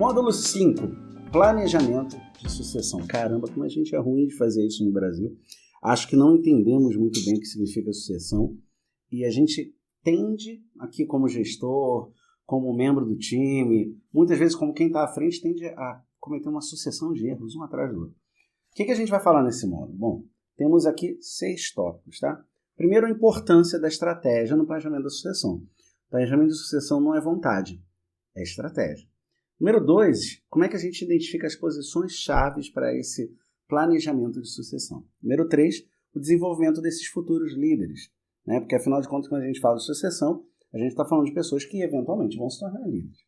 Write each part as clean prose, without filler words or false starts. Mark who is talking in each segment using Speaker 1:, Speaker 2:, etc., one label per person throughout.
Speaker 1: Módulo 5, planejamento de sucessão. Caramba, como a gente é ruim de fazer isso no Brasil. Acho que não entendemos muito bem o que significa sucessão e a gente tende, aqui como gestor, como membro do time, muitas vezes como quem está à frente, tende a cometer uma sucessão de erros, um atrás do outro. O que a gente vai falar nesse módulo? Bom, temos aqui 6 tópicos, tá? Primeiro, a importância da estratégia no planejamento da sucessão. Planejamento de sucessão não é vontade, é estratégia. Número 2, como é que a gente identifica as posições chaves para esse planejamento de sucessão? Número 3, o desenvolvimento desses futuros líderes, né? Porque afinal de contas, quando a gente fala de sucessão, a gente está falando de pessoas que eventualmente vão se tornar líderes.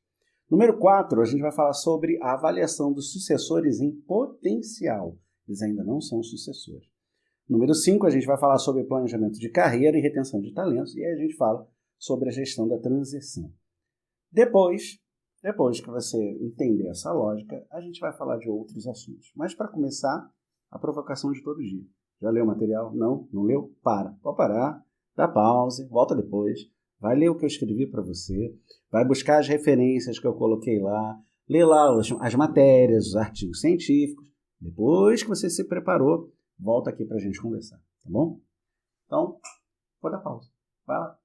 Speaker 1: Número 4, a gente vai falar sobre a avaliação dos sucessores em potencial. Eles ainda não são sucessores. Número 5, a gente vai falar sobre planejamento de carreira e retenção de talentos, e aí a gente fala sobre a gestão da transição. Depois que você entender essa lógica, a gente vai falar de outros assuntos. Mas para começar, a provocação de todo dia. Já leu o material? Não? Não leu? Pode parar, dá pause, volta depois, vai ler o que eu escrevi para você, vai buscar as referências que eu coloquei lá, lê lá as matérias, os artigos científicos. Depois que você se preparou, volta aqui para a gente conversar, tá bom? Então, vou dar pausa. Vai lá.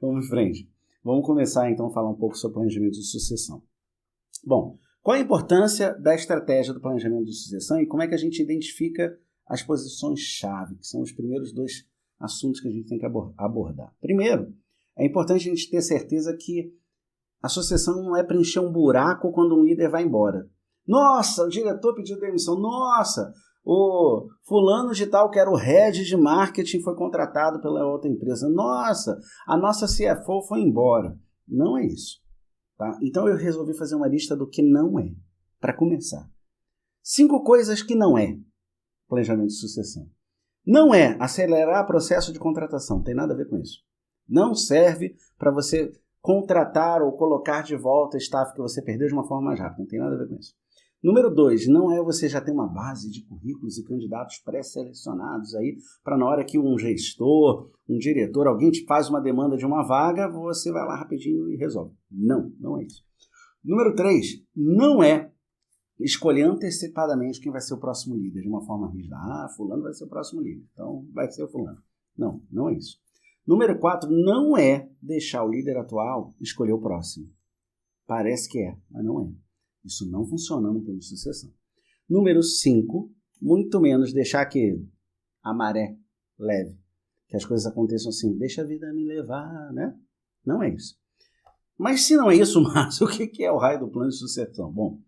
Speaker 1: Vamos em frente. Vamos começar então a falar um pouco sobre planejamento de sucessão. Bom, qual a importância da estratégia do planejamento de sucessão e como é que a gente identifica as posições-chave, que são os primeiros 2 assuntos que a gente tem que abordar. Primeiro, é importante a gente ter certeza que a sucessão não é preencher um buraco quando um líder vai embora. Nossa, o diretor pediu demissão. Nossa, o fulano de tal, que era o head de marketing, foi contratado pela outra empresa. Nossa, a nossa CFO foi embora. Não é isso. Tá? Então eu resolvi fazer uma lista do que não é, para começar. 5 coisas que não é planejamento de sucessão. Não é acelerar o processo de contratação, não tem nada a ver com isso. Não serve para você contratar ou colocar de volta staff que você perdeu de uma forma mais rápida, não tem nada a ver com isso. Número 2, não é você já ter uma base de currículos e candidatos pré-selecionados aí, para na hora que um gestor, um diretor, alguém te faz uma demanda de uma vaga, você vai lá rapidinho e resolve. Não é isso. Número 3, não é escolher antecipadamente quem vai ser o próximo líder de uma forma rígida. Fulano vai ser o próximo líder, então vai ser o fulano. Não é isso. Número 4, não é deixar o líder atual escolher o próximo. Parece que é, mas não é. Isso não funciona no plano de sucessão. Número 5, muito menos deixar que a maré leve, que as coisas aconteçam assim, deixa a vida me levar, né? Não é isso. Mas se não é isso, Márcio, o que é o raio do plano de sucessão? Bom,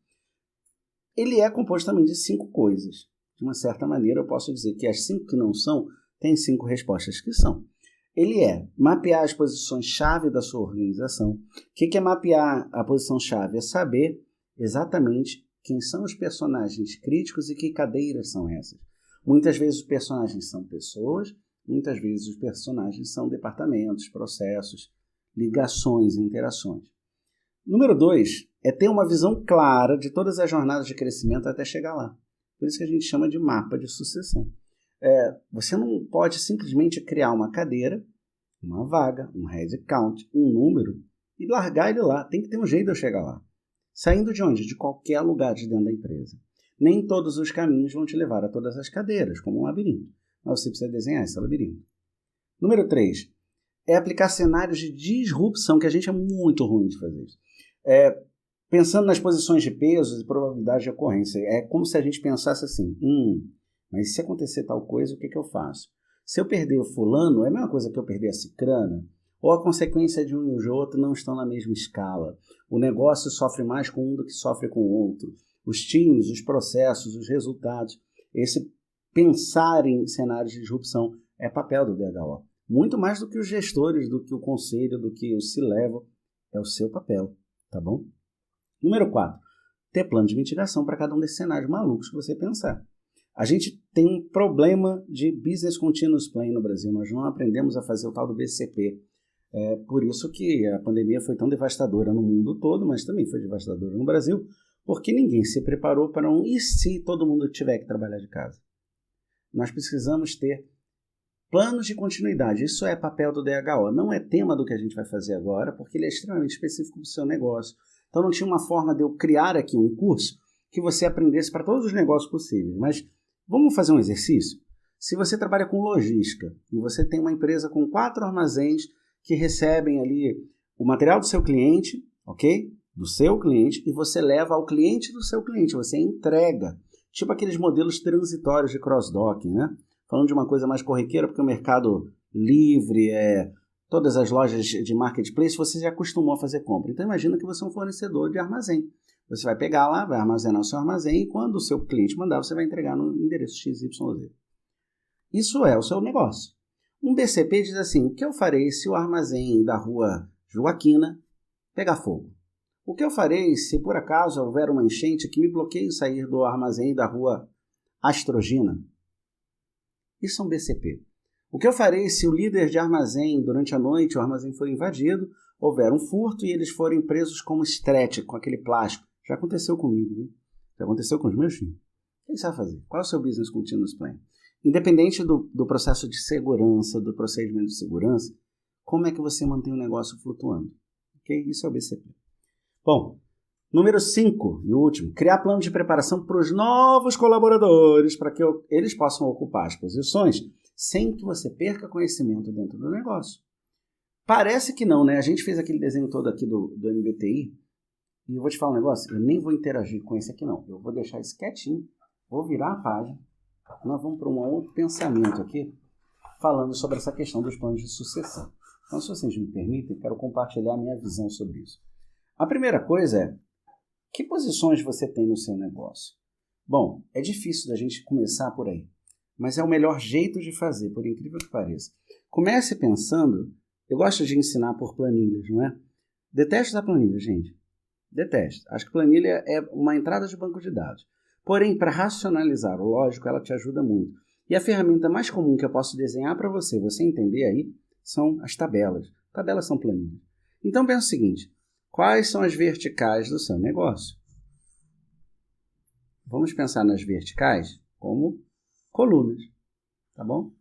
Speaker 1: ele é composto também de 5 coisas. De uma certa maneira, eu posso dizer que as 5 que não são, tem 5 respostas que são. Ele é mapear as posições-chave da sua organização. O que é mapear a posição-chave? É saber exatamente quem são os personagens críticos e que cadeiras são essas. Muitas vezes os personagens são pessoas, muitas vezes os personagens são departamentos, processos, ligações, interações. Número 2 é ter uma visão clara de todas as jornadas de crescimento até chegar lá. Por isso que a gente chama de mapa de sucessão. Você não pode simplesmente criar uma cadeira, uma vaga, um head count, um número e largar ele lá. Tem que ter um jeito de eu chegar lá. Saindo de onde? De qualquer lugar de dentro da empresa. Nem todos os caminhos vão te levar a todas as cadeiras, como um labirinto. Mas você precisa desenhar esse labirinto. Número 3 é aplicar cenários de disrupção, que a gente é muito ruim de fazer isso. Pensando nas posições de pesos e probabilidade de ocorrência. É como se a gente pensasse assim, mas se acontecer tal coisa, o que eu faço? Se eu perder o fulano, é a mesma coisa que eu perder a cicrana? Ou a consequência de um e o outro não estão na mesma escala? O negócio sofre mais com um do que sofre com o outro. Os times, os processos, os resultados. Esse pensar em cenários de disrupção é papel do DHO. Muito mais do que os gestores, do que o conselho, do que o C-Level. É o seu papel, tá bom? Número 4. Ter plano de mitigação para cada um desses cenários malucos que você pensar. A gente tem um problema de Business Continuous Plan no Brasil. Nós não aprendemos a fazer o tal do BCP. É por isso que a pandemia foi tão devastadora no mundo todo, mas também foi devastadora no Brasil, porque ninguém se preparou para e se todo mundo tiver que trabalhar de casa? Nós precisamos ter planos de continuidade. Isso é papel do DHO. Não é tema do que a gente vai fazer agora, porque ele é extremamente específico do seu negócio. Então não tinha uma forma de eu criar aqui um curso que você aprendesse para todos os negócios possíveis. Mas vamos fazer um exercício? Se você trabalha com logística e você tem uma empresa com 4 armazéns que recebem ali o material do seu cliente, ok? Do seu cliente, e você leva ao cliente do seu cliente, você entrega. Tipo aqueles modelos transitórios de cross-docking, né? Falando de uma coisa mais corriqueira, porque o Mercado Livre, todas as lojas de marketplace, você já acostumou a fazer compra. Então imagina que você é um fornecedor de armazém. Você vai pegar lá, vai armazenar o seu armazém e quando o seu cliente mandar, você vai entregar no endereço XYZ. Isso é o seu negócio. Um BCP diz assim, o que eu farei se o armazém da rua Joaquina pegar fogo? O que eu farei se por acaso houver uma enchente que me bloqueie sair do armazém da rua Astrogina? Isso é um BCP. O que eu farei se o líder de armazém, durante a noite, o armazém for invadido, houver um furto e eles forem presos como stretch, com aquele plástico? Já aconteceu comigo, viu? Já aconteceu com os meus filhos. O que você vai fazer? Qual é o seu business continuous plan? Independente do processo de segurança, do procedimento de segurança, como é que você mantém o negócio flutuando? Ok? Isso é o BCP. Bom, número 5 e último, criar plano de preparação para os novos colaboradores, para que eles possam ocupar as posições sem que você perca conhecimento dentro do negócio. Parece que não, né? A gente fez aquele desenho todo aqui do MBTI e eu vou te falar um negócio, eu nem vou interagir com esse aqui não. Eu vou deixar isso quietinho, vou virar a página, nós vamos para um outro pensamento aqui, falando sobre essa questão dos planos de sucessão. Então, se vocês me permitem, quero compartilhar a minha visão sobre isso. A primeira coisa é, que posições você tem no seu negócio? Bom, é difícil da gente começar por aí, mas é o melhor jeito de fazer, por incrível que pareça. Comece pensando, eu gosto de ensinar por planilhas, não é? Detesto a planilha, gente. Detesto. Acho que planilha é uma entrada de banco de dados. Porém, para racionalizar o lógico, ela te ajuda muito. E a ferramenta mais comum que eu posso desenhar para você entender aí, são as tabelas. Tabelas são planilhas. Então, pensa o seguinte, quais são as verticais do seu negócio? Vamos pensar nas verticais como colunas, tá bom?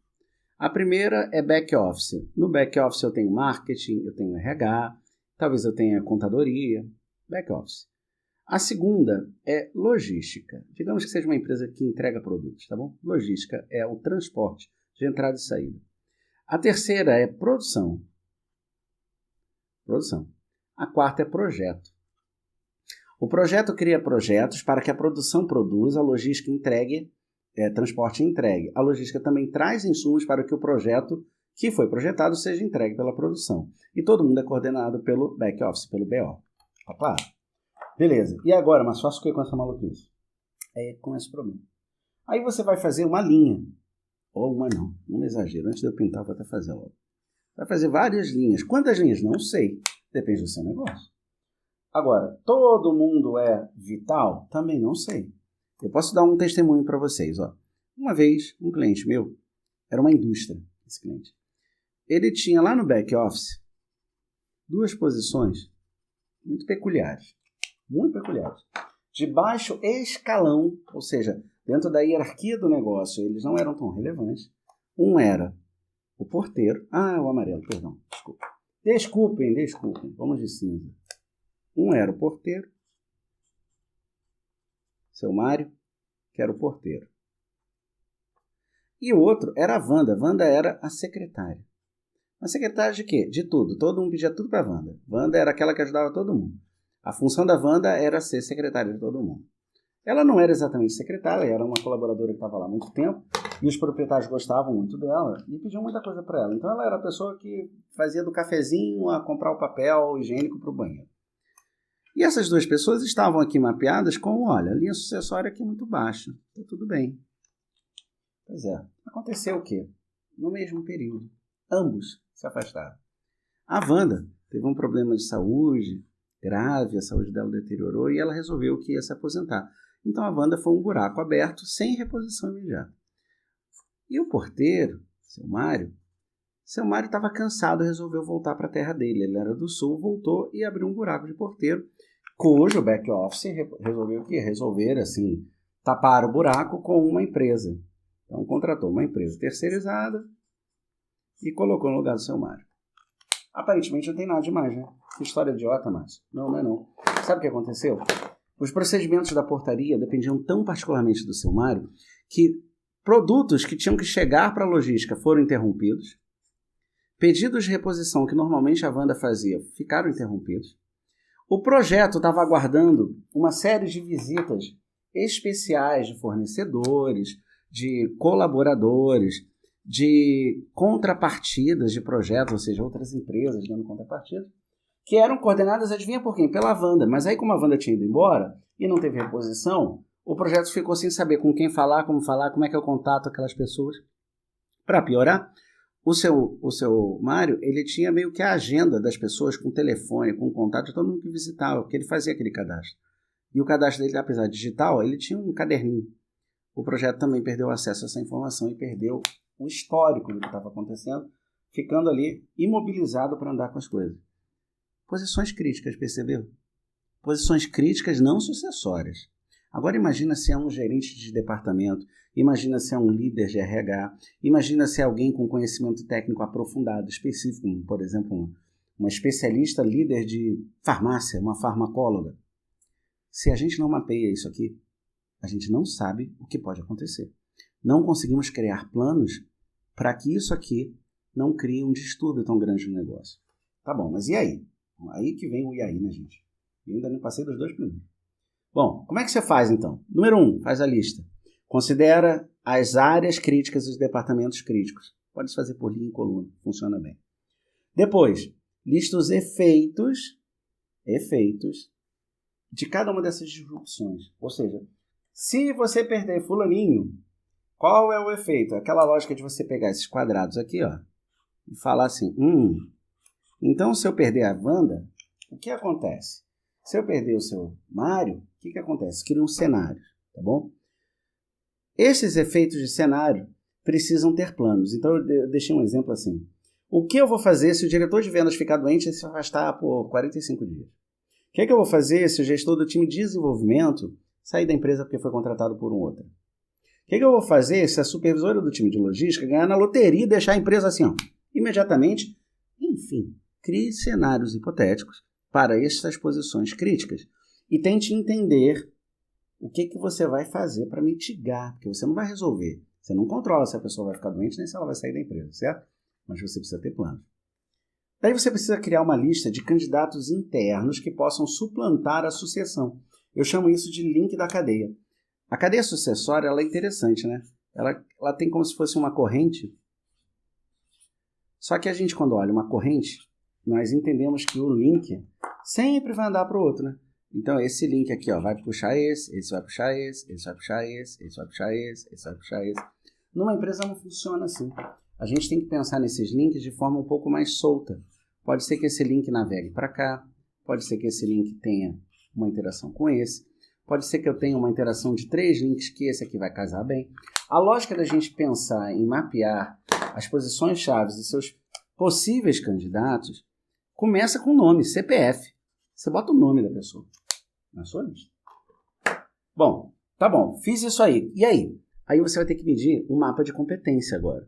Speaker 1: A primeira é back-office. No back-office eu tenho marketing, eu tenho RH, talvez eu tenha contadoria, back-office. A segunda é logística. Digamos que seja uma empresa que entrega produtos, tá bom? Logística é o transporte de entrada e saída. A terceira é produção. A quarta é projeto. O projeto cria projetos para que a produção produza, a logística entregue, transporte entregue. A logística também traz insumos para que o projeto que foi projetado seja entregue pela produção. E todo mundo é coordenado pelo back-office, pelo BO. Tá claro? Beleza. E agora, mas faço o que com essa maluquice? É com esse problema. Aí você vai fazer uma linha. Ou uma não exagero. Antes de eu pintar, vou até fazer logo. Vai fazer várias linhas. Quantas linhas? Não sei. Depende do seu negócio. Agora, todo mundo é vital? Também não sei. Eu posso dar um testemunho para vocês. Ó. Uma vez, um cliente meu, era uma indústria, esse cliente. Ele tinha lá no back-office 2 posições muito peculiares. Muito peculiares. De baixo escalão, ou seja, dentro da hierarquia do negócio, eles não eram tão relevantes. Um era o porteiro. O amarelo, perdão. Desculpem. Vamos de cinza. Um era o porteiro. Seu Mário, que era o porteiro. E o outro era a Wanda. Wanda era a secretária. A secretária de quê? De tudo. Todo mundo pedia tudo para a Wanda. Wanda era aquela que ajudava todo mundo. A função da Wanda era ser secretária de todo mundo. Ela não era exatamente secretária, era uma colaboradora que estava lá há muito tempo, e os proprietários gostavam muito dela e pediam muita coisa para ela. Então ela era a pessoa que fazia do cafezinho a comprar o papel higiênico para o banheiro. E essas 2 pessoas estavam aqui mapeadas como, olha, a linha sucessória aqui é muito baixa, está tudo bem. Pois é, aconteceu o quê? No mesmo período, ambos se afastaram. A Wanda teve um problema de saúde grave, a saúde dela deteriorou e ela resolveu que ia se aposentar. Então a Wanda foi um buraco aberto sem reposição imediata. E o porteiro, seu Mário estava cansado e resolveu voltar para a terra dele. Ele era do sul, voltou e abriu um buraco de porteiro, cujo back-office resolveu o quê? Resolver, assim, tapar o buraco com uma empresa. Então contratou uma empresa terceirizada e colocou no lugar do seu Mário. Aparentemente não tem nada demais, né? Que história idiota, Márcio. Não é não. sabe o que aconteceu? Os procedimentos da portaria dependiam tão particularmente do seu Mário que produtos que tinham que chegar para a logística foram interrompidos, pedidos de reposição que normalmente a Wanda fazia ficaram interrompidos, o projeto estava aguardando uma série de visitas especiais de fornecedores, de colaboradores, de contrapartidas de projetos, ou seja, outras empresas dando contrapartidas, que eram coordenadas, adivinha por quem? Pela Wanda. Mas aí, como a Wanda tinha ido embora e não teve reposição, o projeto ficou sem saber com quem falar, como é que eu contato aquelas pessoas. Para piorar, o seu Mário, ele tinha meio que a agenda das pessoas com telefone, com contato de todo mundo que visitava, porque ele fazia aquele cadastro. E o cadastro dele, apesar de digital, ele tinha um caderninho. O projeto também perdeu acesso a essa informação e perdeu o histórico do que estava acontecendo, ficando ali imobilizado para andar com as coisas. Posições críticas, percebeu? Posições críticas não sucessórias. Agora imagina se é um gerente de departamento, imagina se é um líder de RH, imagina se é alguém com conhecimento técnico aprofundado, específico, como, por exemplo, uma especialista líder de farmácia, uma farmacóloga. Se a gente não mapeia isso aqui, a gente não sabe o que pode acontecer. Não conseguimos criar planos para que isso aqui não crie um distúrbio tão grande no negócio. Tá bom, mas e aí? Aí que vem o e aí, né, gente? Eu ainda não passei dos 2 primeiros. Bom, como é que você faz, então? Número 1, faz a lista. Considera as áreas críticas e os departamentos críticos. Pode se fazer por linha e coluna, funciona bem. Depois, lista os efeitos de cada uma dessas disrupções. Ou seja, se você perder fulaninho, qual é o efeito? Aquela lógica de você pegar esses quadrados aqui, ó, e falar assim, então se eu perder a Wanda, o que acontece? Se eu perder o seu Mário, o que acontece? Cria um cenário, tá bom? Esses efeitos de cenário precisam ter planos. Então eu deixei um exemplo assim. O que eu vou fazer se o diretor de vendas ficar doente e se afastar por 45 dias? O que eu vou fazer se o gestor do time de desenvolvimento sair da empresa porque foi contratado por um outro? O que eu vou fazer se a supervisora do time de logística ganhar na loteria e deixar a empresa assim, ó, imediatamente? Enfim, crie cenários hipotéticos para essas posições críticas e tente entender o que você vai fazer para mitigar, porque você não vai resolver. Você não controla se a pessoa vai ficar doente nem se ela vai sair da empresa, certo? Mas você precisa ter plano. Daí você precisa criar uma lista de candidatos internos que possam suplantar a sucessão. Eu chamo isso de link da cadeia. A cadeia sucessória ela é interessante, né? Ela tem como se fosse uma corrente. Só que a gente, quando olha uma corrente, nós entendemos que o link sempre vai andar para o outro, né? Então, esse link aqui, ó, vai puxar esse vai puxar esse vai puxar esse vai puxar esse vai puxar esse. Numa empresa não funciona assim. A gente tem que pensar nesses links de forma um pouco mais solta. Pode ser que esse link navegue para cá, pode ser que esse link tenha uma interação com esse, pode ser que eu tenha uma interação de 3 links que esse aqui vai casar bem. A lógica da gente pensar em mapear as posições chaves e seus possíveis candidatos começa com o nome, CPF. Você bota o nome da pessoa na sua lista. Bom, tá bom, fiz isso aí. E aí? Aí você vai ter que medir um mapa de competência agora.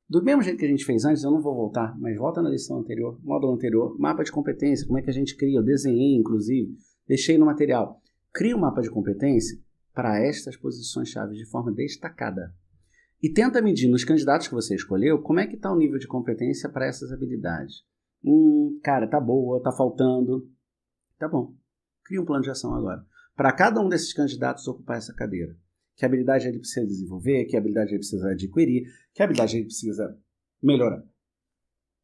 Speaker 1: Do mesmo jeito que a gente fez antes, eu não vou voltar, mas volta na lição anterior, módulo anterior, mapa de competência, como é que a gente cria, eu desenhei inclusive, deixei no material. Cria um mapa de competência para estas posições-chave de forma destacada. E tenta medir nos candidatos que você escolheu, como é que está o nível de competência para essas habilidades. Cara, tá boa, tá faltando. Tá bom, cria um plano de ação agora. Para cada um desses candidatos ocupar essa cadeira. Que habilidade ele precisa desenvolver, que habilidade ele precisa adquirir, que habilidade ele precisa melhorar.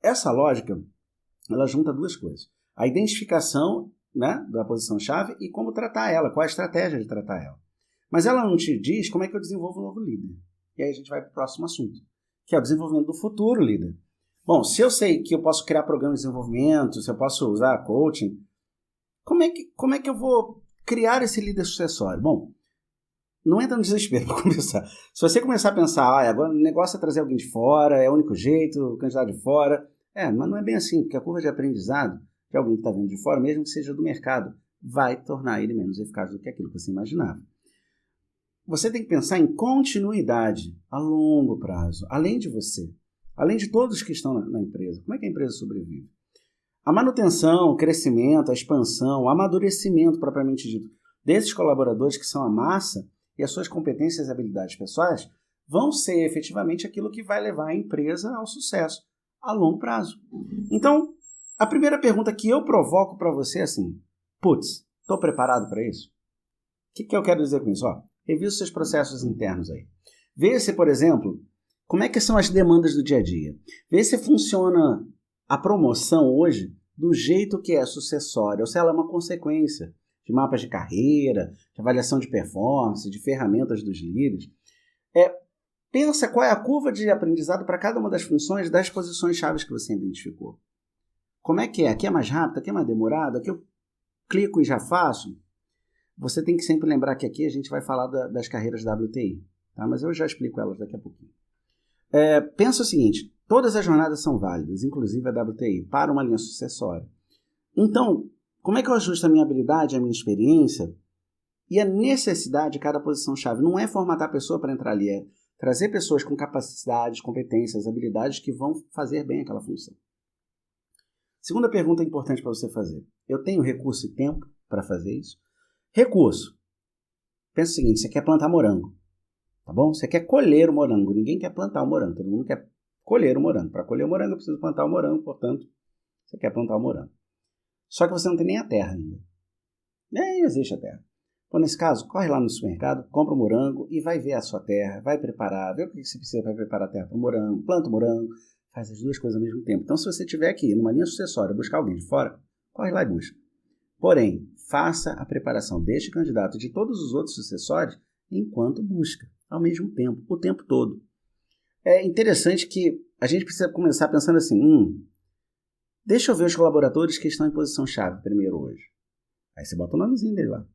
Speaker 1: Essa lógica, ela junta 2 coisas. A identificação, né, da posição-chave e como tratar ela, qual a estratégia de tratar ela. Mas ela não te diz como é que eu desenvolvo um novo líder. E aí a gente vai para o próximo assunto, que é o desenvolvimento do futuro líder. Bom, se eu sei que eu posso criar programas de desenvolvimento, se eu posso usar coaching, como é que eu vou criar esse líder sucessório? Bom, não entra no desespero para começar. Se você começar a pensar, agora o negócio é trazer alguém de fora, é o único jeito, o candidato de fora. Mas não é bem assim, porque a curva de aprendizado de alguém que está vindo de fora, mesmo que seja do mercado, vai tornar ele menos eficaz do que aquilo que você imaginava. Você tem que pensar em continuidade a longo prazo, além de você, além de todos que estão na empresa. Como é que a empresa sobrevive? A manutenção, o crescimento, a expansão, o amadurecimento propriamente dito desses colaboradores que são a massa e as suas competências e habilidades pessoais vão ser efetivamente aquilo que vai levar a empresa ao sucesso a longo prazo. Então, a primeira pergunta que eu provoco para você é assim, putz, estou preparado para isso? O que eu quero dizer com isso? Revisa os seus processos internos aí. Vê se, por exemplo, como é que são as demandas do dia a dia. Vê se funciona a promoção hoje do jeito que é sucessória, ou se ela é uma consequência de mapas de carreira, de avaliação de performance, de ferramentas dos líderes. Pensa qual é a curva de aprendizado para cada uma das funções das posições chaves que você identificou. Como é que é? Aqui é mais rápido, aqui é mais demorado, aqui eu clico e já faço. Você tem que sempre lembrar que aqui a gente vai falar das carreiras WTI, tá? Mas eu já explico elas daqui a pouquinho. Pensa o seguinte, todas as jornadas são válidas, inclusive a WTI, para uma linha sucessória. Então, como é que eu ajusto a minha habilidade, a minha experiência e a necessidade de cada posição-chave? Não é formatar a pessoa para entrar ali, é trazer pessoas com capacidades, competências, habilidades que vão fazer bem aquela função. Segunda pergunta importante para você fazer. Eu tenho recurso e tempo para fazer isso? Recurso. Pensa o seguinte, você quer plantar morango, tá bom? Você quer colher o morango, ninguém quer plantar o morango, todo mundo quer colher o morango. Para colher o morango eu preciso plantar o morango, portanto, você quer plantar o morango. Só que você não tem nem a terra ainda. Nem existe a terra. Então, nesse caso, corre lá no supermercado, compra o morango e vai ver a sua terra, vai preparar, vê o que você precisa para preparar a terra para o morango, planta o morango, faz as duas coisas ao mesmo tempo. Então, se você estiver aqui numa linha sucessória, buscar alguém de fora, corre lá e busca. Porém, faça a preparação deste candidato e de todos os outros sucessórios enquanto busca, ao mesmo tempo, o tempo todo. É interessante que a gente precisa começar pensando assim, deixa eu ver os colaboradores que estão em posição-chave primeiro hoje. Aí você bota o nomezinho dele lá.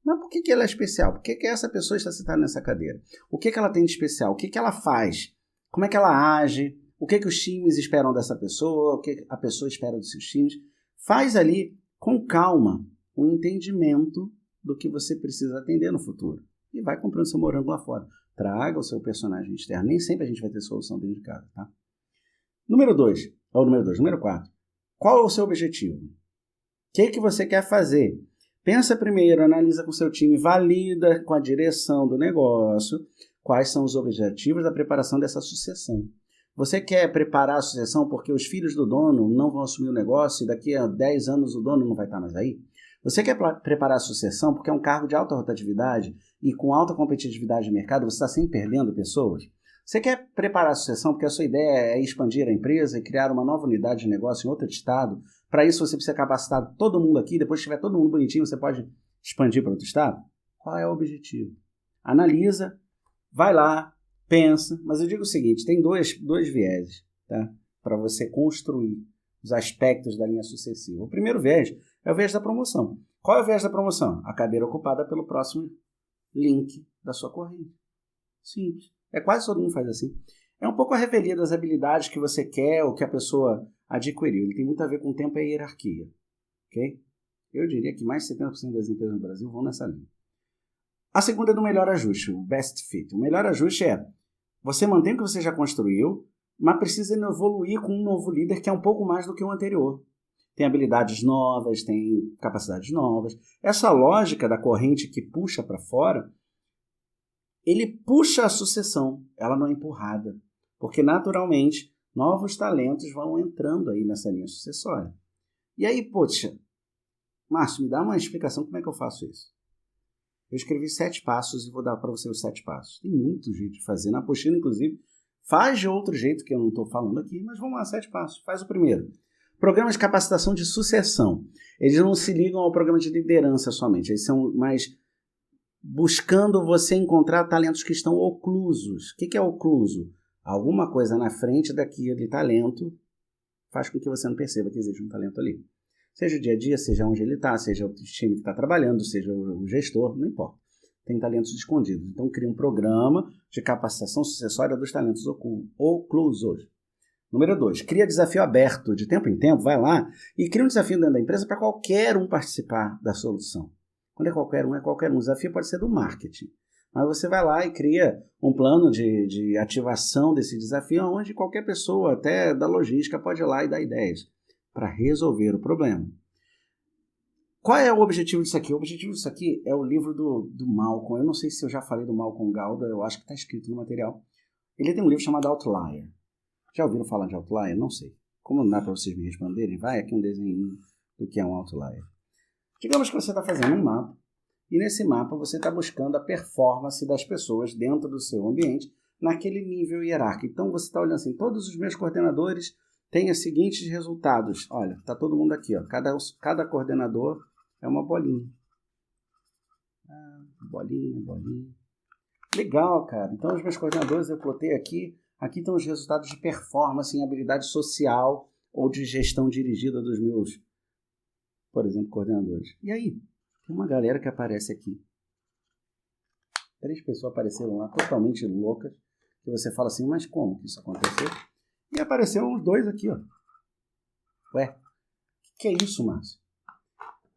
Speaker 1: Mas por que ela é especial? Por que essa pessoa está sentada nessa cadeira? O que ela tem de especial? O que ela faz? Como é que ela age? O que os times esperam dessa pessoa? O que a pessoa espera dos seus times? Faz ali, com calma, um entendimento do que você precisa atender no futuro. E vai comprando seu morango lá fora. Traga o seu personagem externo. Nem sempre a gente vai ter solução dentro de casa, tá? Número 4. Qual é o seu objetivo? O que você quer fazer? Pensa primeiro, analisa com o seu time, valida com a direção do negócio quais são os objetivos da preparação dessa sucessão. Você quer preparar a sucessão porque os filhos do dono não vão assumir o negócio e daqui a 10 anos o dono não vai estar mais aí? Você quer preparar a sucessão porque é um cargo de alta rotatividade e com alta competitividade de mercado você está sempre perdendo pessoas? Você quer preparar a sucessão porque a sua ideia é expandir a empresa e criar uma nova unidade de negócio em outro estado? Para isso você precisa capacitar todo mundo aqui, depois que tiver todo mundo bonitinho, você pode expandir para outro estado? Qual é o objetivo? Analisa, vai lá, pensa, mas eu digo o seguinte, tem dois vieses, tá? Para você construir os aspectos da linha sucessiva. O primeiro viés é o viés da promoção. Qual é o viés da promoção? A cadeira ocupada pelo próximo link da sua corrente. Simples. Quase todo mundo faz assim. É um pouco a revelia das habilidades que você quer ou que a pessoa adquiriu. Ele tem muito a ver com o tempo e a hierarquia. Ok? Eu diria que mais de 70% das empresas no Brasil vão nessa linha. A segunda é do melhor ajuste, o best fit. O melhor ajuste é você mantém o que você já construiu, mas precisa evoluir com um novo líder que é um pouco mais do que o anterior. Tem habilidades novas, tem capacidades novas. Essa lógica da corrente que puxa para fora, ele puxa a sucessão, ela não é empurrada. Porque, naturalmente, novos talentos vão entrando aí nessa linha sucessória. E aí, poxa, Márcio, me dá uma explicação como é que eu faço isso. Eu escrevi 7 passos e vou dar para você os 7 passos. Tem muito jeito de fazer. Na apostila, inclusive, faz de outro jeito que eu não estou falando aqui, mas vamos lá, 7 passos. Faz o primeiro. Programa de capacitação de sucessão. Eles não se ligam ao programa de liderança somente. Eles são mais buscando você encontrar talentos que estão oclusos. O que é ocluso? Alguma coisa na frente daquele talento faz com que você não perceba que existe um talento ali. Seja o dia a dia, seja onde ele está, seja o time que está trabalhando, seja o gestor, não importa. Tem talentos escondidos. Então, cria um programa de capacitação sucessória dos talentos oclusos. Número 2, cria desafio aberto. De tempo em tempo, vai lá e cria um desafio dentro da empresa para qualquer um participar da solução. Quando é qualquer um, é qualquer um. O desafio pode ser do marketing. Mas você vai lá e cria um plano de ativação desse desafio, onde qualquer pessoa, até da logística, pode ir lá e dar ideias para resolver o problema. Qual é o objetivo disso aqui? O objetivo disso aqui é o livro do Malcolm. Eu não sei se eu já falei do Malcolm Gladwell, eu acho que está escrito no material. Ele tem um livro chamado Outlier. Já ouviram falar de Outlier? Não sei. Como não dá para vocês me responderem, vai aqui um desenho do que é um Outlier. Digamos que você está fazendo um mapa, e nesse mapa você está buscando a performance das pessoas dentro do seu ambiente, naquele nível hierárquico. Então você está olhando assim, todos os meus coordenadores têm os seguintes resultados. Olha, está todo mundo aqui, ó. Cada coordenador é uma bolinha. Bolinha. Legal, cara. Então os meus coordenadores eu plotei aqui. Aqui estão os resultados de performance em habilidade social ou de gestão dirigida dos meus, por exemplo, coordenadores. E aí? Tem uma galera que aparece aqui. 3 pessoas apareceram lá totalmente loucas. Que você fala assim, mas como que isso aconteceu? E apareceram uns 2 aqui, ó. Ué, o que é isso, Márcio?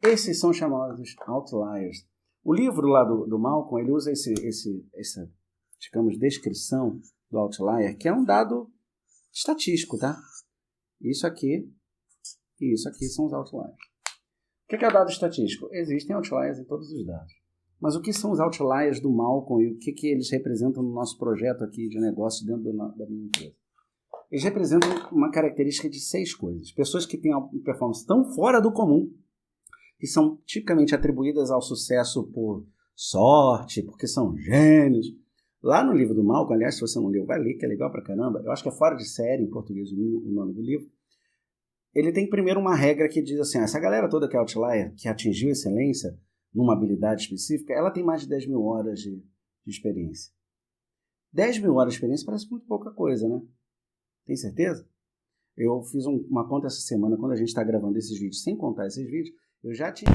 Speaker 1: Esses são chamados outliers. O livro lá do Malcolm, ele usa essa, digamos, descrição do outlier, que é um dado estatístico, tá? Isso aqui e isso aqui são os outliers. O que é dado estatístico? Existem outliers em todos os dados. Mas o que são os outliers do Malcolm e o que eles representam no nosso projeto aqui de negócio dentro da minha empresa? Eles representam uma característica de 6 coisas. Pessoas que têm uma performance tão fora do comum, que são tipicamente atribuídas ao sucesso por sorte, porque são gênios. Lá no livro do Malcolm, aliás, se você não leu, vai ler, que é legal pra caramba. Eu acho que é fora de série, em português, o nome do livro. Ele tem primeiro uma regra que diz assim, essa galera toda que é outlier, que atingiu excelência numa habilidade específica, ela tem mais de 10 mil horas de experiência. 10 mil horas de experiência parece muito pouca coisa, né? Tem certeza? Eu fiz uma conta essa semana, quando a gente está gravando esses vídeos, sem contar esses vídeos, eu já tinha...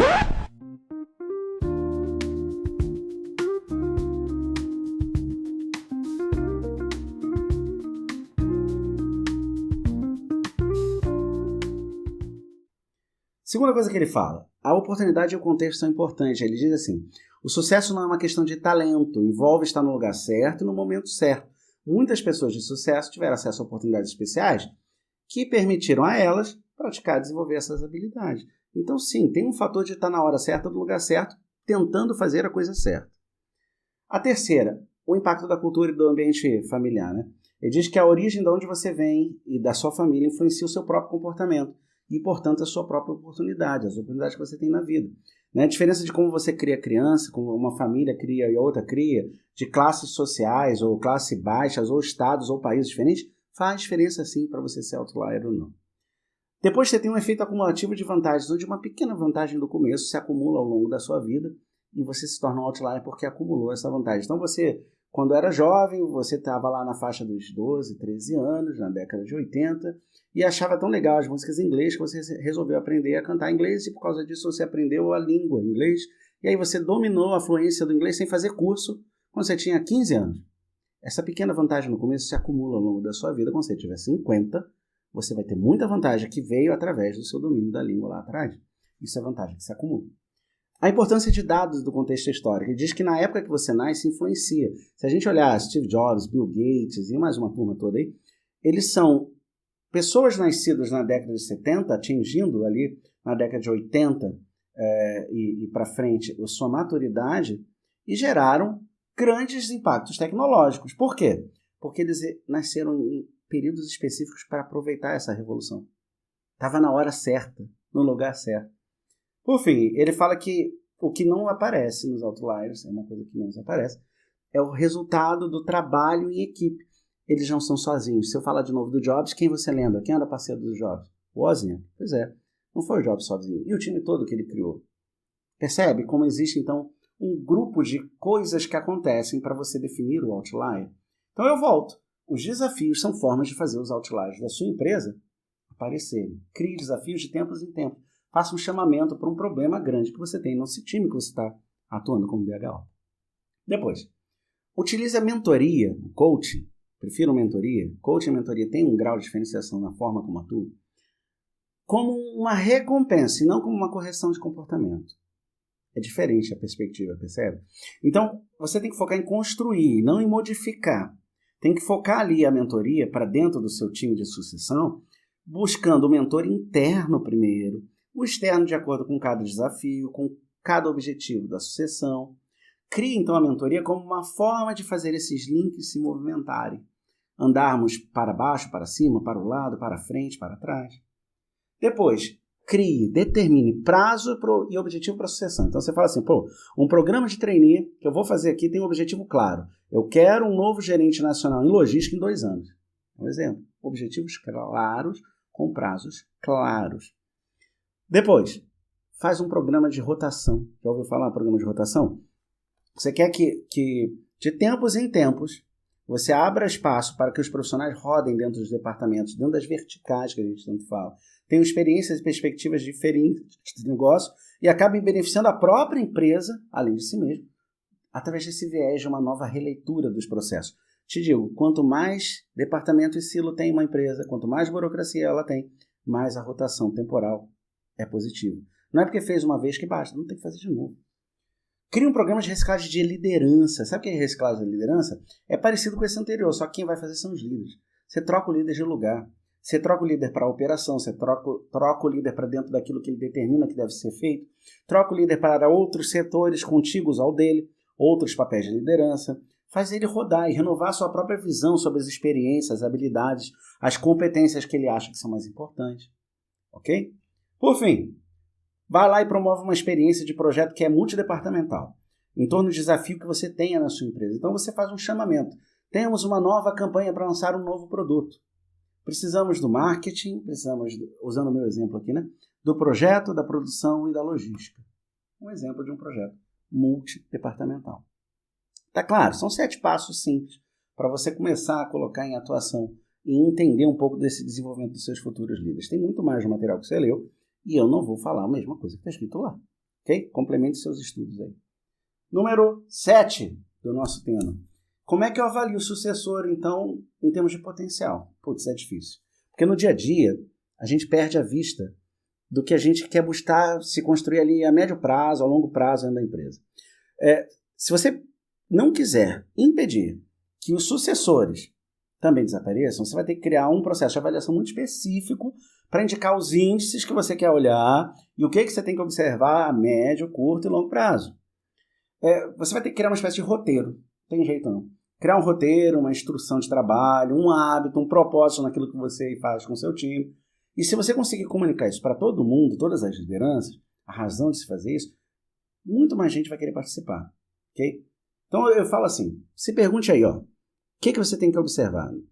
Speaker 1: Segunda coisa que ele fala, a oportunidade e o contexto são importantes. Ele diz assim, o sucesso não é uma questão de talento, envolve estar no lugar certo e no momento certo. Muitas pessoas de sucesso tiveram acesso a oportunidades especiais que permitiram a elas praticar e desenvolver essas habilidades. Então, sim, tem um fator de estar na hora certa, no lugar certo, tentando fazer a coisa certa. A terceira, o impacto da cultura e do ambiente familiar, né? Ele diz que a origem de onde você vem e da sua família influencia o seu próprio comportamento e, portanto, a sua própria oportunidade, as oportunidades que você tem na vida. Né? A diferença de como você cria criança, como uma família cria e outra cria, de classes sociais ou classes baixas, ou estados ou países diferentes, faz diferença sim para você ser outlier ou não. Depois você tem um efeito acumulativo de vantagens, onde uma pequena vantagem do começo se acumula ao longo da sua vida e você se torna um outlier porque acumulou essa vantagem. Então você, quando era jovem, você estava lá na faixa dos 12, 13 anos, na década de 80, e achava tão legal as músicas em inglês que você resolveu aprender a cantar inglês e por causa disso você aprendeu a língua inglês e aí você dominou a fluência do inglês sem fazer curso quando você tinha 15 anos. Essa pequena vantagem no começo se acumula ao longo da sua vida. Quando você tiver 50, você vai ter muita vantagem que veio através do seu domínio da língua lá atrás. Isso é vantagem que se acumula. A importância de dados do contexto histórico. Ele diz que na época que você nasce, influencia. Se a gente olhar Steve Jobs, Bill Gates e mais uma turma toda aí, eles são pessoas nascidas na década de 70, atingindo ali na década de 80 e para frente a sua maturidade e geraram grandes impactos tecnológicos. Por quê? Porque eles nasceram em períodos específicos para aproveitar essa revolução. Estava na hora certa, no lugar certo. Por fim, ele fala que o que não aparece nos outliers, é uma coisa que menos aparece, é o resultado do trabalho em equipe. Eles não são sozinhos. Se eu falar de novo do Jobs, quem você lembra? Quem era parceiro do Jobs? O Wozniak. Pois é, não foi o Jobs sozinho. E o time todo que ele criou. Percebe como existe, então, um grupo de coisas que acontecem para você definir o outlier? Então eu volto. Os desafios são formas de fazer os outliers da sua empresa aparecerem. Crie desafios de tempos em tempos. Faça um chamamento para um problema grande que você tem no seu time que você está atuando como DHO. Depois, utilize a mentoria, o coaching. Prefiro mentoria. Coaching e mentoria tem um grau de diferenciação na forma como atua, como uma recompensa e não como uma correção de comportamento. É diferente a perspectiva, percebe? Então, você tem que focar em construir, não em modificar. Tem que focar ali a mentoria para dentro do seu time de sucessão buscando o mentor interno primeiro, o externo de acordo com cada desafio, com cada objetivo da sucessão. Crie, então, a mentoria como uma forma de fazer esses links se movimentarem. Andarmos para baixo, para cima, para o lado, para frente, para trás. Depois, determine prazo e objetivo para a sucessão. Então, você fala assim, um programa de trainee que eu vou fazer aqui tem um objetivo claro. Eu quero um novo gerente nacional em logística em 2 anos. Um exemplo. Objetivos claros, com prazos claros. Depois, faz um programa de rotação. Já ouviu falar em programa de rotação? Você quer que de tempos em tempos, você abra espaço para que os profissionais rodem dentro dos departamentos, dentro das verticais que a gente tanto fala. Tenham experiências e perspectivas diferentes de negócio e acabem beneficiando a própria empresa, além de si mesmo, através desse viés de uma nova releitura dos processos. Te digo, quanto mais departamento e silo tem uma empresa, quanto mais burocracia ela tem, mais a rotação temporal é positiva. Não é porque fez uma vez que basta, não tem que fazer de novo. Cria um programa de reciclagem de liderança. Sabe o que é reciclagem de liderança? É parecido com esse anterior, só que quem vai fazer são os líderes. Você troca o líder de lugar. Você troca o líder para a operação, você troca o líder para dentro daquilo que ele determina que deve ser feito, troca o líder para outros setores contíguos ao dele, outros papéis de liderança, faz ele rodar e renovar a sua própria visão sobre as experiências, as habilidades, as competências que ele acha que são mais importantes. Ok? Por fim, vai lá e promove uma experiência de projeto que é multidepartamental, em torno do desafio que você tenha na sua empresa. Então você faz um chamamento. Temos uma nova campanha para lançar um novo produto. Precisamos do marketing, usando o meu exemplo aqui, né? Do projeto, da produção e da logística. Um exemplo de um projeto multidepartamental. Tá claro, são 7 passos simples para você começar a colocar em atuação e entender um pouco desse desenvolvimento dos seus futuros líderes. Tem muito mais no material que você leu e eu não vou falar a mesma coisa que está escrito lá. Ok? Complemente seus estudos aí. Número 7 do nosso tema. Como é que eu avalio o sucessor, então, em termos de potencial? Putz, é difícil. Porque no dia a dia, a gente perde a vista do que a gente quer buscar se construir ali a médio prazo, a longo prazo dentro da empresa. Se você não quiser impedir que os sucessores também desapareçam, você vai ter que criar um processo de avaliação muito específico para indicar os índices que você quer olhar e o que você tem que observar a médio, curto e longo prazo. Você vai ter que criar uma espécie de roteiro. Não tem jeito não. Criar um roteiro, uma instrução de trabalho, um hábito, um propósito naquilo que você faz com o seu time. E se você conseguir comunicar isso para todo mundo, todas as lideranças, a razão de se fazer isso, muito mais gente vai querer participar. Ok? Então eu falo assim, se pergunte aí, o que você tem que observar? O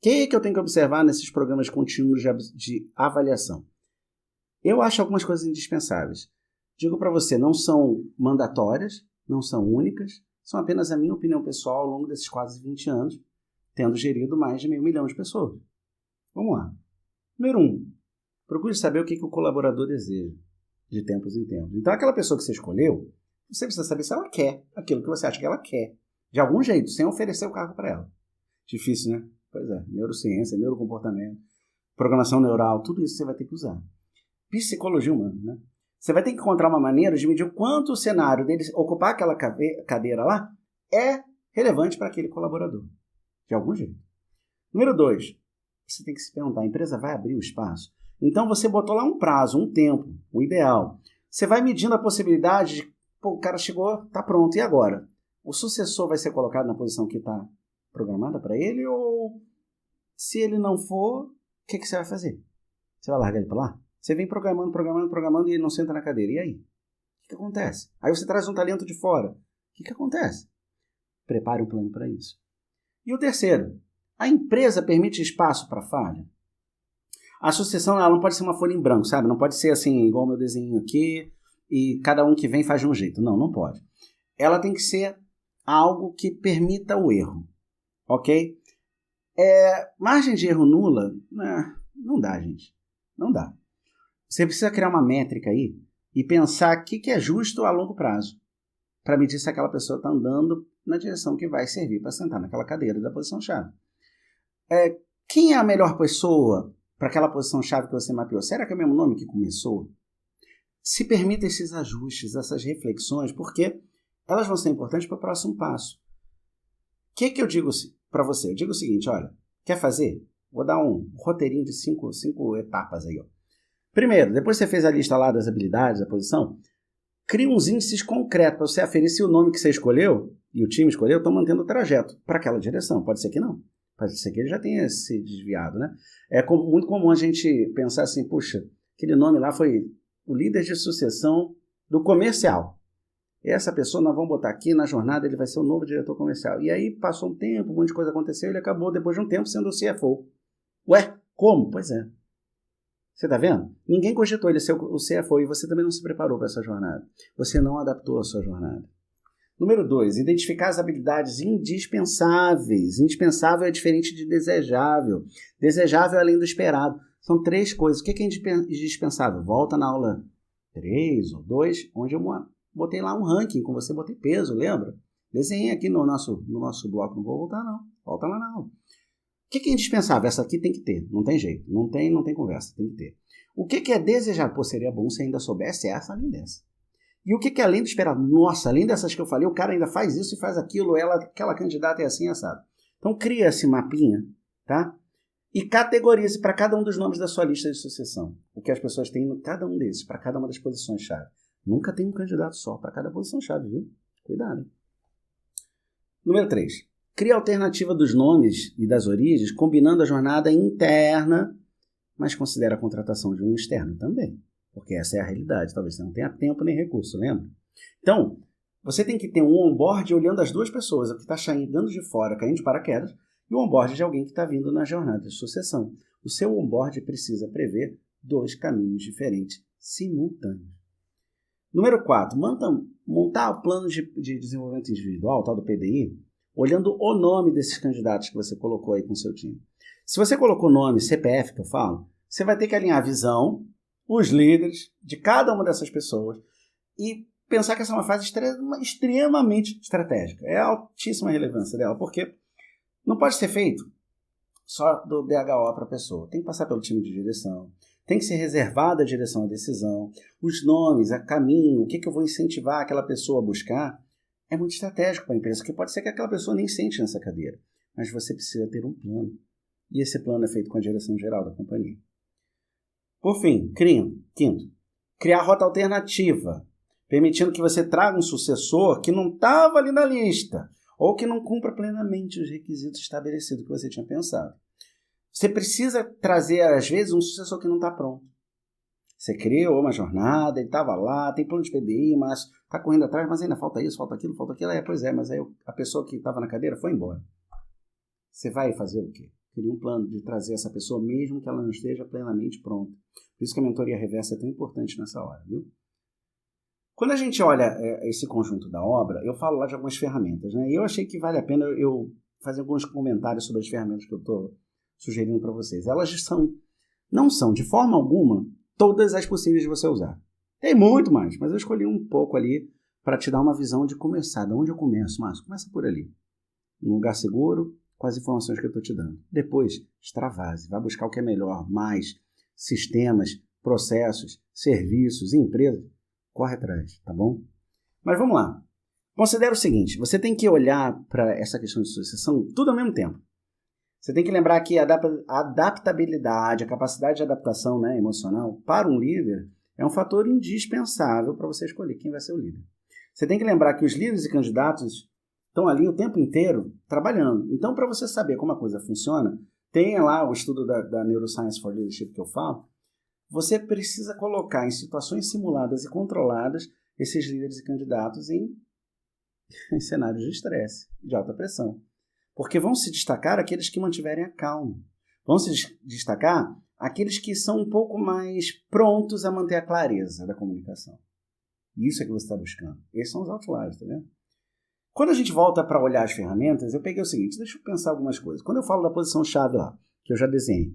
Speaker 1: que eu tenho que observar nesses programas contínuos de avaliação? Eu acho algumas coisas indispensáveis. Digo para você, não são mandatórias, não são únicas, são apenas a minha opinião pessoal ao longo desses quase 20 anos, tendo gerido mais de 500 mil de pessoas. Vamos lá. Número 1. Procure saber o que o colaborador deseja, de tempos em tempos. Então, aquela pessoa que você escolheu, você precisa saber se ela quer aquilo que você acha que ela quer, de algum jeito, sem oferecer o cargo para ela. Difícil, né? Pois é. Neurociência, neurocomportamento, programação neural, tudo isso você vai ter que usar. Psicologia humana, né? Você vai ter que encontrar uma maneira de medir o quanto o cenário dele ocupar aquela cadeira lá é relevante para aquele colaborador, de algum jeito. Número 2, você tem que se perguntar, a empresa vai abrir o espaço? Então você botou lá um prazo, um tempo, o ideal. Você vai medindo a possibilidade de, o cara chegou, tá pronto, e agora? O sucessor vai ser colocado na posição que está programada para ele ou se ele não for, o que você vai fazer? Você vai largar ele para lá? Você vem programando e ele não senta na cadeira. E aí? O que acontece? Aí você traz um talento de fora. O que acontece? Prepare um plano para isso. E o terceiro, a empresa permite espaço para falha? A sucessão ela não pode ser uma folha em branco, sabe? Não pode ser assim, igual o meu desenho aqui, e cada um que vem faz de um jeito. Não, não pode. Ela tem que ser algo que permita o erro. Ok? Margem de erro nula? Não dá, gente. Não dá. Você precisa criar uma métrica aí e pensar o que é justo a longo prazo para medir se aquela pessoa está andando na direção que vai servir para sentar naquela cadeira da posição-chave. Quem é a melhor pessoa para aquela posição-chave que você mapeou? Será que é o mesmo nome que começou? Se permita esses ajustes, essas reflexões, porque elas vão ser importantes para o próximo passo. O que eu digo para você? Eu digo o seguinte, olha, quer fazer? Vou dar um roteirinho de cinco etapas aí, ó. Primeiro, depois que você fez a lista lá das habilidades, da posição, cria uns índices concretos para você aferir se o nome que você escolheu e o time escolheu estão mantendo o trajeto para aquela direção. Pode ser que não. Pode ser que ele já tenha se desviado, né? Muito comum a gente pensar assim, puxa, aquele nome lá foi o líder de sucessão do comercial. Essa pessoa nós vamos botar aqui na jornada, ele vai ser o novo diretor comercial. E aí passou um tempo, um monte de coisa aconteceu, ele acabou depois de um tempo sendo o CFO. Ué, como? Pois é. Você tá vendo? Ninguém cogitou ele ser o CFO e você também não se preparou para essa jornada. Você não adaptou a sua jornada. Número 2, identificar as habilidades indispensáveis. Indispensável é diferente de desejável. Desejável é além do esperado. São 3 coisas. O que é indispensável? Volta na aula 3 ou 2, onde eu botei lá um ranking com você, botei peso, lembra? Desenhei aqui no nosso bloco. Não vou voltar, não. Volta lá na aula. O que é indispensável? Essa aqui tem que ter. Não tem jeito. Não tem conversa. Tem que ter. O que é desejável? Pô, seria bom se ainda soubesse essa além dessa. E o que é além do esperado? Nossa, além dessas que eu falei, o cara ainda faz isso e faz aquilo, aquela candidata é assim, assado. Então cria esse mapinha, tá? E categorize para cada um dos nomes da sua lista de sucessão. O que as pessoas têm em cada um desses, para cada uma das posições-chave. Nunca tem um candidato só para cada posição-chave, viu? Cuidado. Hein? Número 3. Cria a alternativa dos nomes e das origens, combinando a jornada interna, mas considera a contratação de um externo também. Porque essa é a realidade, talvez você não tenha tempo nem recurso, lembra? Então, você tem que ter um onboard olhando as duas pessoas, o que está chegando de fora, caindo de paraquedas, e o onboard de alguém que está vindo na jornada de sucessão. O seu onboard precisa prever 2 caminhos diferentes, simultâneos. Número 4, montar o plano de desenvolvimento individual, tal do PDI, olhando o nome desses candidatos que você colocou aí com o seu time. Se você colocou nome, CPF que eu falo, você vai ter que alinhar a visão, os líderes de cada uma dessas pessoas e pensar que essa é uma fase extremamente estratégica. É a altíssima relevância dela, porque não pode ser feito só do DHO para a pessoa. Tem que passar pelo time de direção, tem que ser reservada a direção à decisão, os nomes, a caminho, o que eu vou incentivar aquela pessoa a buscar. É muito estratégico para a empresa, porque pode ser que aquela pessoa nem sente nessa cadeira, mas você precisa ter um plano. E esse plano é feito com a direção geral da companhia. Por fim, quinto, criar rota alternativa, permitindo que você traga um sucessor que não estava ali na lista ou que não cumpra plenamente os requisitos estabelecidos que você tinha pensado. Você precisa trazer, às vezes, um sucessor que não está pronto. Você criou uma jornada, ele estava lá, tem plano de PDI, mas está correndo atrás, mas ainda falta isso, falta aquilo. Pois é, mas aí a pessoa que estava na cadeira foi embora. Você vai fazer o quê? Cria um plano de trazer essa pessoa, mesmo que ela não esteja plenamente pronta. Por isso que a mentoria reversa é tão importante nessa hora, viu? Quando a gente olha esse conjunto da obra, eu falo lá de algumas ferramentas, né? E eu achei que vale a pena eu fazer alguns comentários sobre as ferramentas que eu estou sugerindo para vocês. Elas não são, de forma alguma, todas as possíveis de você usar. Tem muito mais, mas eu escolhi um pouco ali para te dar uma visão de começar. De onde eu começo, Márcio? Começa por ali. Um lugar seguro, com as informações que eu estou te dando. Depois, extravase. Vai buscar o que é melhor, mais sistemas, processos, serviços, empresas. Corre atrás, tá bom? Mas vamos lá. Considera o seguinte, você tem que olhar para essa questão de sucessão tudo ao mesmo tempo. Você tem que lembrar que a adaptabilidade, a capacidade de adaptação, né, emocional para um líder é um fator indispensável para você escolher quem vai ser o líder. Você tem que lembrar que os líderes e candidatos estão ali o tempo inteiro trabalhando. Então, para você saber como a coisa funciona, tenha lá o estudo da Neuroscience for Leadership que eu falo, você precisa colocar em situações simuladas e controladas esses líderes e candidatos em cenários de estresse, de alta pressão. Porque vão se destacar aqueles que mantiverem a calma. Vão se destacar aqueles que são um pouco mais prontos a manter a clareza da comunicação. Isso é que você está buscando. Esses são os outliers, tá vendo? Quando a gente volta para olhar as ferramentas, eu peguei o seguinte, deixa eu pensar algumas coisas. Quando eu falo da posição-chave lá, que eu já desenhei,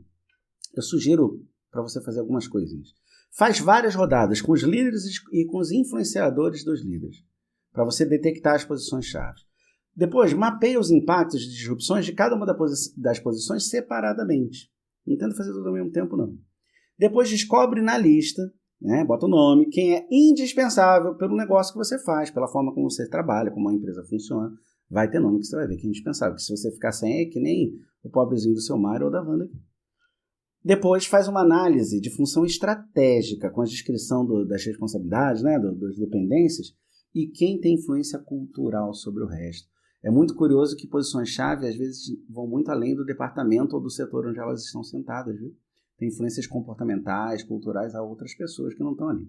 Speaker 1: eu sugiro para você fazer algumas coisinhas. Faz várias rodadas com os líderes e com os influenciadores dos líderes, para você detectar as posições-chave. Depois, mapeia os impactos de disrupções de cada uma das posições separadamente. Não tenta fazer tudo ao mesmo tempo, não. Depois, descobre na lista, né, bota o nome, quem é indispensável pelo negócio que você faz, pela forma como você trabalha, como a empresa funciona. Vai ter nome que você vai ver que é indispensável. Porque se você ficar sem, é que nem o pobrezinho do seu Mário ou da Wanda aqui. Depois faz uma análise de função estratégica com a descrição das responsabilidades, né, das dependências e quem tem influência cultural sobre o resto. É muito curioso que posições-chave às vezes vão muito além do departamento ou do setor onde elas estão sentadas, viu? Tem influências comportamentais, culturais a outras pessoas que não estão ali.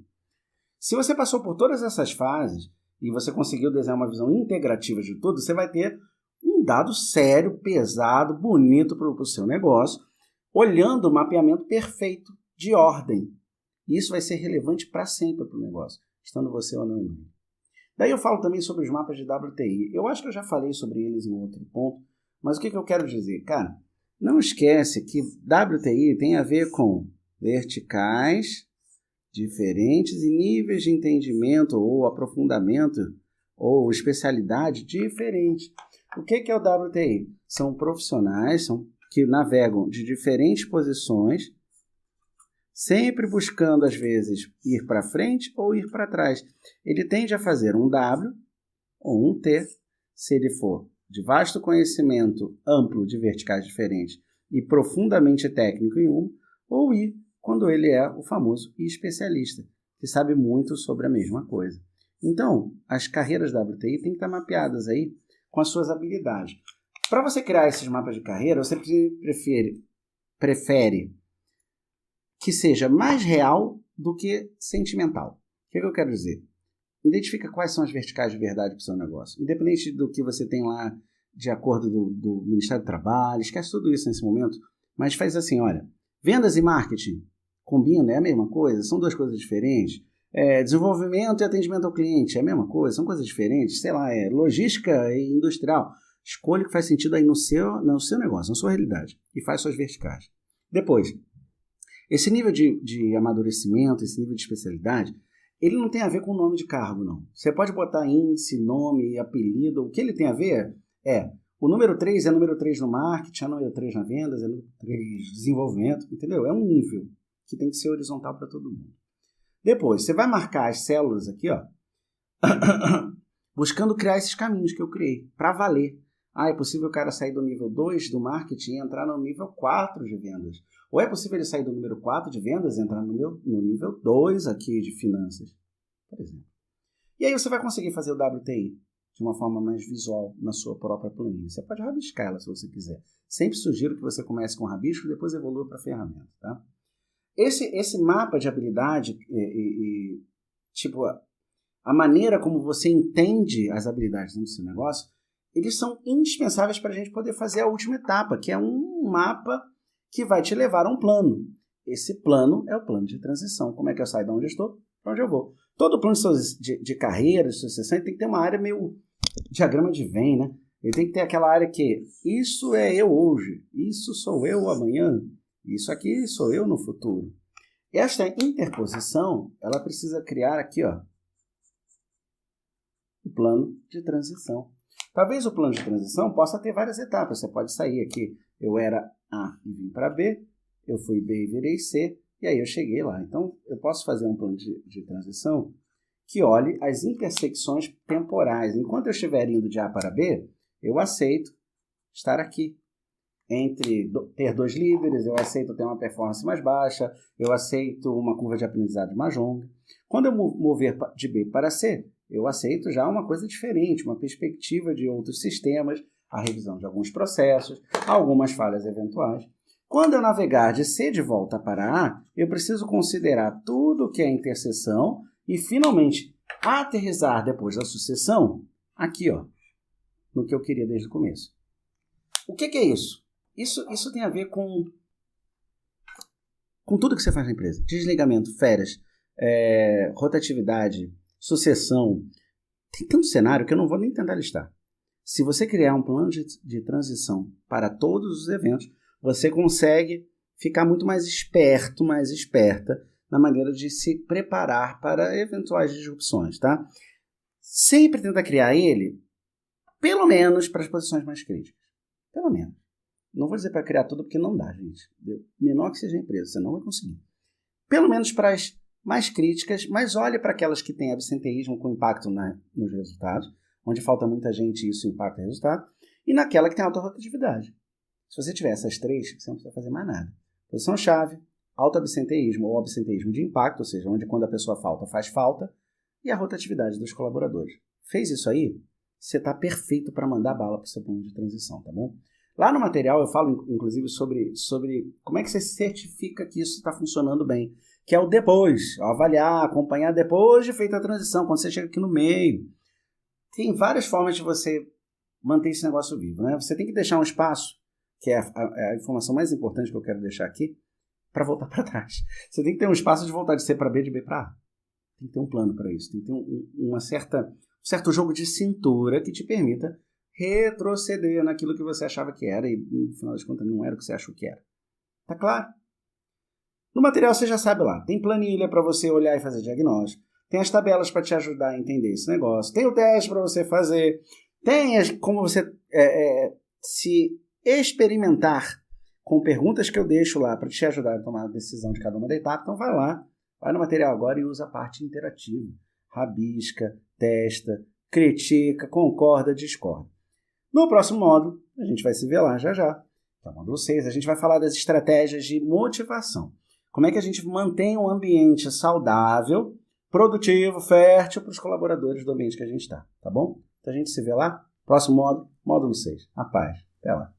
Speaker 1: Se você passou por todas essas fases e você conseguiu desenhar uma visão integrativa de tudo, você vai ter um dado sério, pesado, bonito para o seu negócio, olhando o mapeamento perfeito de ordem. Isso vai ser relevante para sempre para o negócio, estando você ou não. Daí eu falo também sobre os mapas de WTI. Eu acho que eu já falei sobre eles em outro ponto, mas o que eu quero dizer? Cara, não esquece que WTI tem a ver com verticais diferentes e níveis de entendimento ou aprofundamento ou especialidade diferentes. O que é o WTI? São profissionais que navegam de diferentes posições, sempre buscando, às vezes, ir para frente ou ir para trás. Ele tende a fazer um W ou um T, se ele for de vasto conhecimento amplo de verticais diferentes e profundamente técnico em um, ou I, quando ele é o famoso especialista, que sabe muito sobre a mesma coisa. Então, as carreiras WTI têm que estar mapeadas aí com as suas habilidades. Para você criar esses mapas de carreira, você prefere que seja mais real do que sentimental. O que eu quero dizer? Identifica quais são as verticais de verdade para o seu negócio. Independente do que você tem lá de acordo do Ministério do Trabalho, esquece tudo isso nesse momento, mas faz assim, olha, vendas e marketing, combina, é a mesma coisa, são duas coisas diferentes. Desenvolvimento e atendimento ao cliente, é a mesma coisa, são coisas diferentes, sei lá, logística e industrial. Escolha o que faz sentido aí no seu negócio, na sua realidade, e faz suas verticais. Depois, esse nível de amadurecimento, esse nível de especialidade, ele não tem a ver com o nome de cargo, não. Você pode botar índice, nome, apelido. O que ele tem a ver o número 3 é número 3 no marketing, é número 3 na vendas, é número 3 no desenvolvimento, entendeu? É um nível que tem que ser horizontal para todo mundo. Depois, você vai marcar as células aqui, ó, buscando criar esses caminhos que eu criei, para valer. É possível o cara sair do nível 2 do marketing e entrar no nível 4 de vendas. Ou é possível ele sair do número 4 de vendas e entrar no nível 2 aqui de finanças, por exemplo. E aí você vai conseguir fazer o WTI de uma forma mais visual na sua própria planilha. Você pode rabiscar ela se você quiser. Sempre sugiro que você comece com rabisco e depois evolua para a ferramenta, tá? Esse mapa de habilidade tipo, a maneira como você entende as habilidades do seu negócio, eles são indispensáveis para a gente poder fazer a última etapa, que é um mapa que vai te levar a um plano. Esse plano é o plano de transição. Como é que eu saio de onde eu estou para onde eu vou? Todo plano de carreira, de sucessão, tem que ter uma área meio diagrama de Venn, né? Ele tem que ter aquela área que isso é eu hoje, isso sou eu amanhã, isso aqui sou eu no futuro. Esta interposição, ela precisa criar aqui, ó, o plano de transição. Talvez o plano de transição possa ter várias etapas. Você pode sair aqui, eu era A e vim para B, eu fui B e virei C, e aí eu cheguei lá. Então, eu posso fazer um plano de transição que olhe as intersecções temporais. Enquanto eu estiver indo de A para B, eu aceito estar aqui. Entre ter dois líderes, eu aceito ter uma performance mais baixa, eu aceito uma curva de aprendizado mais longa. Quando eu mover de B para C, eu aceito já uma coisa diferente, uma perspectiva de outros sistemas, a revisão de alguns processos, algumas falhas eventuais. Quando eu navegar de C de volta para A, eu preciso considerar tudo que é interseção e, finalmente, aterrissar depois da sucessão aqui, ó, no que eu queria desde o começo. O que é isso? Isso tem a ver com tudo que você faz na empresa. Desligamento, férias, rotatividade, sucessão. Tem tanto cenário que eu não vou nem tentar listar. Se você criar um plano de transição para todos os eventos, você consegue ficar muito mais esperto, mais esperta na maneira de se preparar para eventuais disrupções, tá? Sempre tenta criar ele, pelo menos para as posições mais críticas. Pelo menos. Não vou dizer para criar tudo porque não dá, gente. Menor que seja a empresa, você não vai conseguir. Pelo menos para as mais críticas, mas olhe para aquelas que têm absenteísmo com impacto nos resultados, onde falta muita gente e isso impacta o resultado, e naquela que tem alta rotatividade. Se você tiver essas três, você não precisa fazer mais nada. Posição-chave, alto absenteísmo ou absenteísmo de impacto, ou seja, onde quando a pessoa falta, faz falta, e a rotatividade dos colaboradores. Fez isso aí? Você está perfeito para mandar bala para o seu plano de transição, tá bom? Lá no material eu falo, inclusive, sobre como é que você certifica que isso está funcionando bem, que é o depois, avaliar, acompanhar depois de feita a transição, quando você chega aqui no meio. Tem várias formas de você manter esse negócio vivo, né? Você tem que deixar um espaço, que é a informação mais importante que eu quero deixar aqui, para voltar para trás. Você tem que ter um espaço de voltar de C para B, de B para A. Tem que ter um plano para isso, tem que ter um certo jogo de cintura que te permita retroceder naquilo que você achava que era e, no final das contas, não era o que você achou que era. Tá claro? No material você já sabe lá, tem planilha para você olhar e fazer diagnóstico, tem as tabelas para te ajudar a entender esse negócio, tem o teste para você fazer, tem como você se experimentar com perguntas que eu deixo lá para te ajudar a tomar a decisão de cada uma da etapa. Então vai lá, vai no material agora e usa a parte interativa. Rabisca, testa, critica, concorda, discorda. No próximo módulo, a gente vai se ver lá já já. Que é o módulo 6, a gente vai falar das estratégias de motivação. Como é que a gente mantém um ambiente saudável, produtivo, fértil para os colaboradores do ambiente que a gente está, tá bom? Então a gente se vê lá, próximo módulo, módulo 6. A paz. Até lá.